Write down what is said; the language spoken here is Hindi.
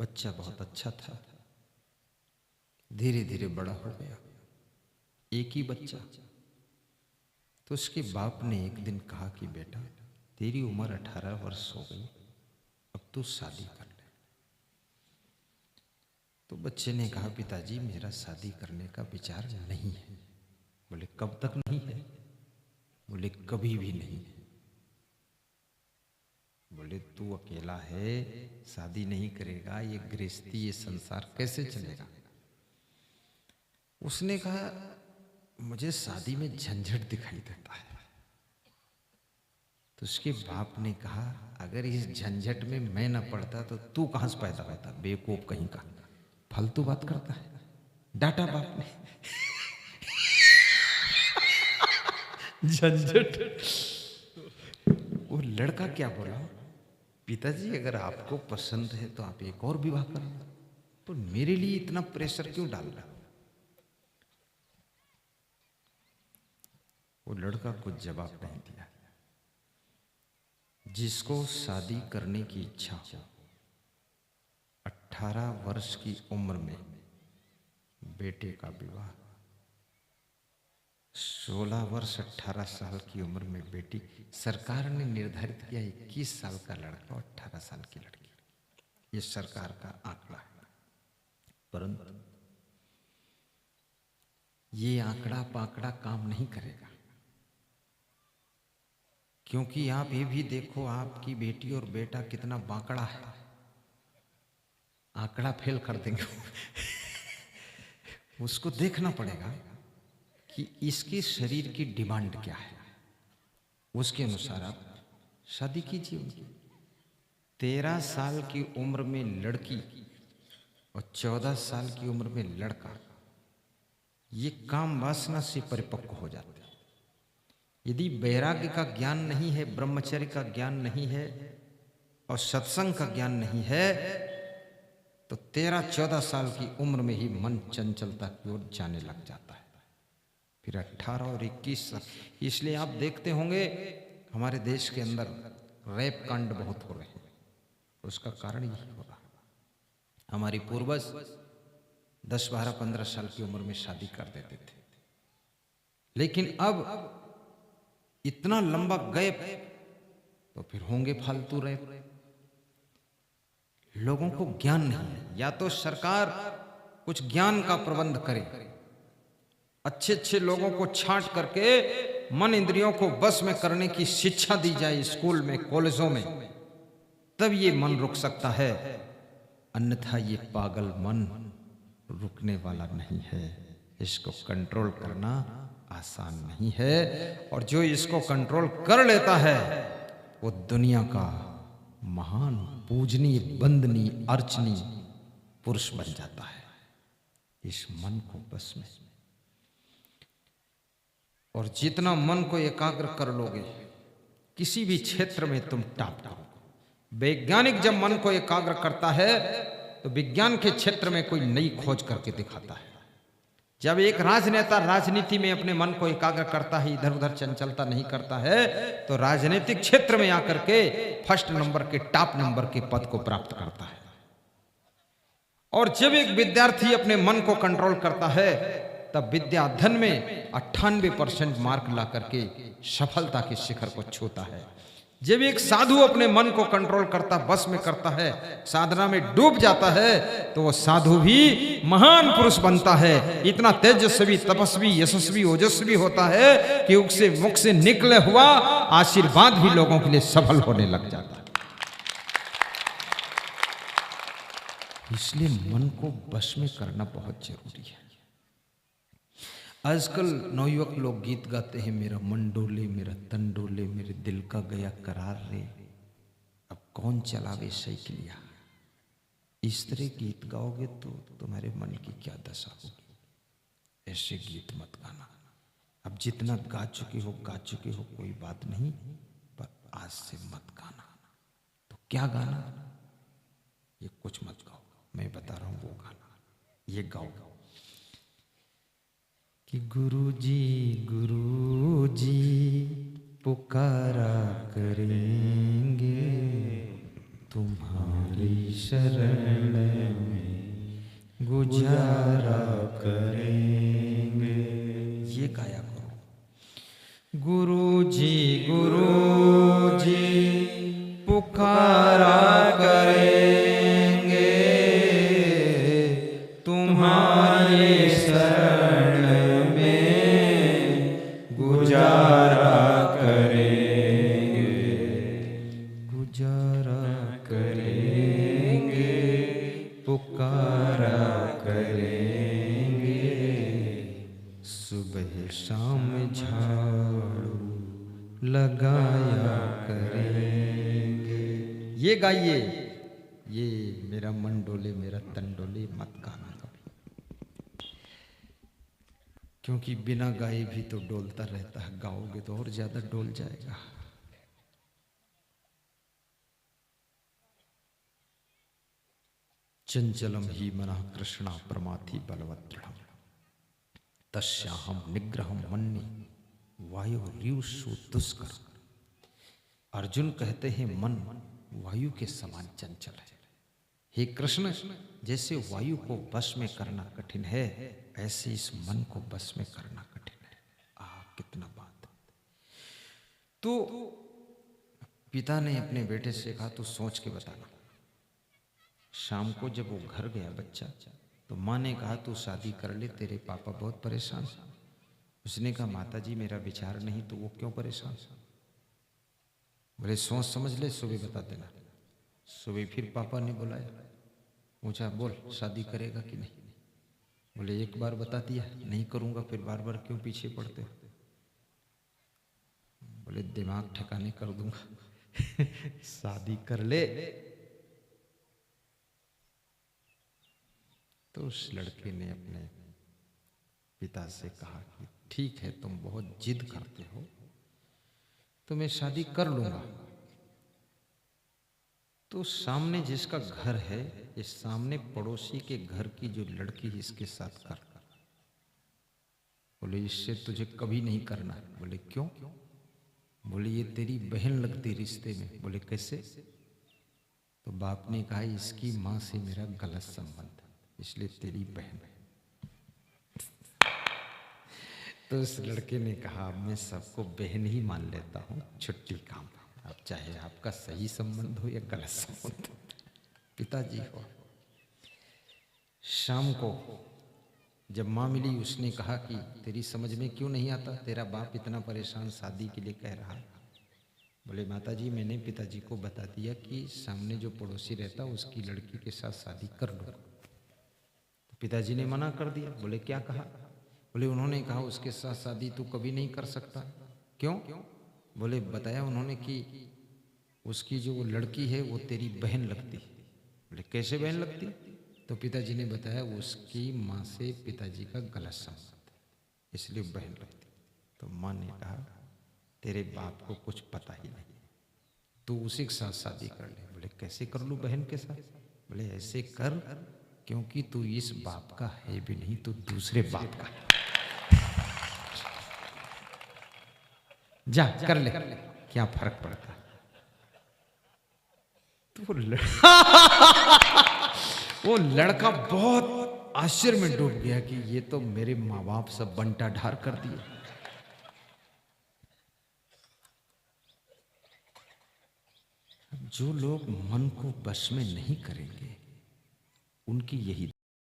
बच्चा बहुत अच्छा था, धीरे धीरे बड़ा हो गया, एक ही बच्चा। तो उसके बाप ने एक दिन कहा कि बेटा तेरी उम्र 18 वर्ष हो गई, अब तू शादी कर ले। तो बच्चे ने कहा पिताजी मेरा शादी करने का विचार नहीं है। बोले कब तक नहीं है? बोले कभी भी नहीं है। बोले तू अकेला है, शादी नहीं करेगा, ये गृहस्थी ये संसार कैसे चलेगा? उसने कहा मुझे शादी में झंझट दिखाई देता है। तो उसके बाप ने कहा अगर इस झंझट में मैं न पड़ता तो तू कहां से पैदा होता? बेवकूफ कहीं का, फालतू बात करता है, डांटा बाप ने। झंझट। वो लड़का क्या बोला, पिताजी अगर आपको पसंद है तो आप एक और विवाह कर लो, तो मेरे लिए इतना प्रेशर क्यों डाल रहा? वो लड़का कुछ जवाब नहीं दिया। जिसको शादी करने की इच्छा हो, 18 वर्ष की उम्र में बेटे का विवाह, 16 वर्ष 18 साल की उम्र में बेटी। सरकार ने निर्धारित किया 21 साल का लड़का और 18 साल की लड़की, ये सरकार का आंकड़ा है। परंतु ये आंकड़ा पाकड़ा काम नहीं करेगा, क्योंकि आप ये भी देखो आपकी बेटी और बेटा कितना बांकड़ा है, आंकड़ा फेल कर देंगे। उसको देखना पड़ेगा कि इसके शरीर की डिमांड क्या है, उसके अनुसार आप शादी कीजिए उनकी। 13 साल की उम्र में लड़की और 14 साल की उम्र में लड़का, ये काम वासना से परिपक्व हो जाते हैं। यदि वैराग्य का ज्ञान नहीं है, ब्रह्मचर्य का ज्ञान नहीं है और सत्संग का ज्ञान नहीं है, तो 13-14 साल की उम्र में ही मन चंचलता की ओर जाने लग जाता है। फिर 18 और 21 साल। इसलिए आप देखते होंगे हमारे देश के अंदर रेप कांड बहुत हो रहे हैं, उसका कारण यही हो रहा है। हमारी पूर्वज 10, 12, 15 साल की उम्र में शादी कर देते थे, लेकिन अब इतना लंबा गैप, तो फिर होंगे फालतू रेप। लोगों को ज्ञान नहीं है, या तो सरकार कुछ ज्ञान का प्रबंध करे, अच्छे अच्छे लोगों को छांट करके मन इंद्रियों को बस में करने की शिक्षा दी जाए स्कूल में, कॉलेजों में, तब ये मन रुक सकता है। अन्यथा ये पागल मन रुकने वाला नहीं है। इसको कंट्रोल करना आसान नहीं है, और जो इसको कंट्रोल कर लेता है वो दुनिया का महान पूजनीय वंदनीय अर्चनीय पुरुष बन जाता है। इस मन को बस में, और जितना मन को एकाग्र कर लोगे किसी भी क्षेत्र में तुम टॉप हो। वैज्ञानिक जब मन को एकाग्र करता है तो विज्ञान के क्षेत्र में कोई नई खोज करके दिखाता है। जब एक राजनेता राजनीति में अपने मन को एकाग्र करता है, इधर उधर चंचलता नहीं करता है, तो राजनीतिक क्षेत्र में आकर के फर्स्ट नंबर के, टॉप नंबर के पद को प्राप्त करता है। और जब एक विद्यार्थी अपने मन को कंट्रोल करता है, तब विद्या अध्ययन में 98% मार्क ला करके सफलता के शिखर को छूता है। जब एक साधु अपने मन को कंट्रोल करता, बस में करता है, साधना में डूब जाता है, तो वो साधु भी महान पुरुष बनता है। इतना तेजस्वी, तपस्वी, यशस्वी, ओजस्वी होता है कि उससे मुख से निकले हुआ आशीर्वाद भी लोगों के लिए सफल होने लग जाता है। इसलिए मन को बस में करना बहुत जरूरी है। आजकल नवयुवक लोग गीत गाते हैं, मेरा मन डोले, मेरा तन डोले, मेरे दिल का गया करार रे, अब कौन चलावे साइकिलिया। इस तरह गीत गाओगे तो तुम्हारे मन की क्या दशा होगी। ऐसे गीत मत गाना। अब जितना गा चुके हो, कोई बात नहीं, पर आज से मत गाना। तो क्या गाना? ये कुछ मत गाओ, मैं बता रहा हूं वो गाना। ये गाओ कि गुरुजी पुकारा करेंगे, तुम्हारी तेरी शरण में गुजारा करेंगे। ये गाया करो। गुरु जी पुकारा करेंगे, तुम्हारे शरण में गुजारा करेंगे, गुजारा करेंगे, पुकारा करेंगे, सुबह शाम झाड़ू लगाया करेंगे। ये गाइए। ये मेरा मन डोले मेरा तन डोले मत गाना कभी, क्योंकि बिना गाए भी तो डोलता रहता है, गाओगे तो और ज्यादा डोल जाएगा। चंचलम ही मनः कृष्णा प्रमाथि बलवत्तरम तस्याहम निग्रहम मन्ये वायु रीवसु दुष्कर। अर्जुन कहते हैं मन वायु के समान चंचल है। हे कृष्ण, जैसे वायु को बस में करना कठिन है, ऐसे इस मन को बस में करना कठिन है। कितना बात। तो पिता ने अपने बेटे से कहा तू सोच के बताना। शाम को जब वो घर गया बच्चा, तो माँ ने कहा तू शादी कर ले, तेरे पापा बहुत परेशान। उसने कहा माता जी मेरा विचार नहीं, तो वो क्यों परेशान? बोले सोच समझ ले, सुबह बता देना। सुबह फिर पापा ने बुलाया, पूछा बोल शादी करेगा कि नहीं? बोले एक बार बता दिया नहीं करूंगा, फिर बार बार क्यों पीछे पड़ते हो? बोले दिमाग ठिकाने कर दूंगा शादी कर ले। तो उस लड़के ने अपने पिता से कहा कि ठीक है, तुम बहुत जिद करते हो तो मैं शादी कर लूंगा। तो सामने जिसका घर है, इस सामने पड़ोसी के घर की जो लड़की है इसके साथ कर। बोले इससे तुझे कभी नहीं करना। बोले क्यों? बोले ये तेरी बहन लगती रिश्ते में। बोले कैसे? तो बाप ने कहा इसकी माँ से मेरा गलत संबंध, इसलिए तेरी बहन है। तो उस लड़के ने कहा मैं सबको बहन ही मान लेता हूँ, छुट्टी काम। अब चाहे आपका सही संबंध हो या गलत संबंध। पिताजी हो। शाम को जब माँ मिली, उसने कहा कि तेरी समझ में क्यों नहीं आता, तेरा बाप इतना परेशान शादी के लिए कह रहा है। बोले माताजी मैंने पिताजी को बता दिया कि सामने जो पड़ोसी रहता उसकी लड़की के साथ शादी कर लो। तो पिताजी ने मना कर दिया। बोले क्या कहा? बोले उन्होंने कहा उसके साथ शादी तू कभी नहीं कर सकता। क्यों? बोले बताया उन्होंने कि उसकी जो लड़की है वो तेरी बहन लगती। बोले कैसे बहन लगती? तो पिताजी ने बताया उसकी माँ से पिताजी का गलत संबंध, इसलिए बहन लगती। तो माँ ने कहा तेरे बाप को कुछ पता ही नहीं, तू उसी के साथ शादी कर ले। बोले कैसे कर लूँ बहन के साथ? बोले ऐसे कर क्योंकि तू इस बाप का है भी नहीं, तू दूसरे बाप का। जा कर ले, क्या फर्क पड़ता। तो वो लड़का बहुत आश्चर्य में डूब गया कि ये तो मेरे माँ बाप सब बंटा ढार कर दिए। जो लोग मन को बस में नहीं करेंगे उनकी यही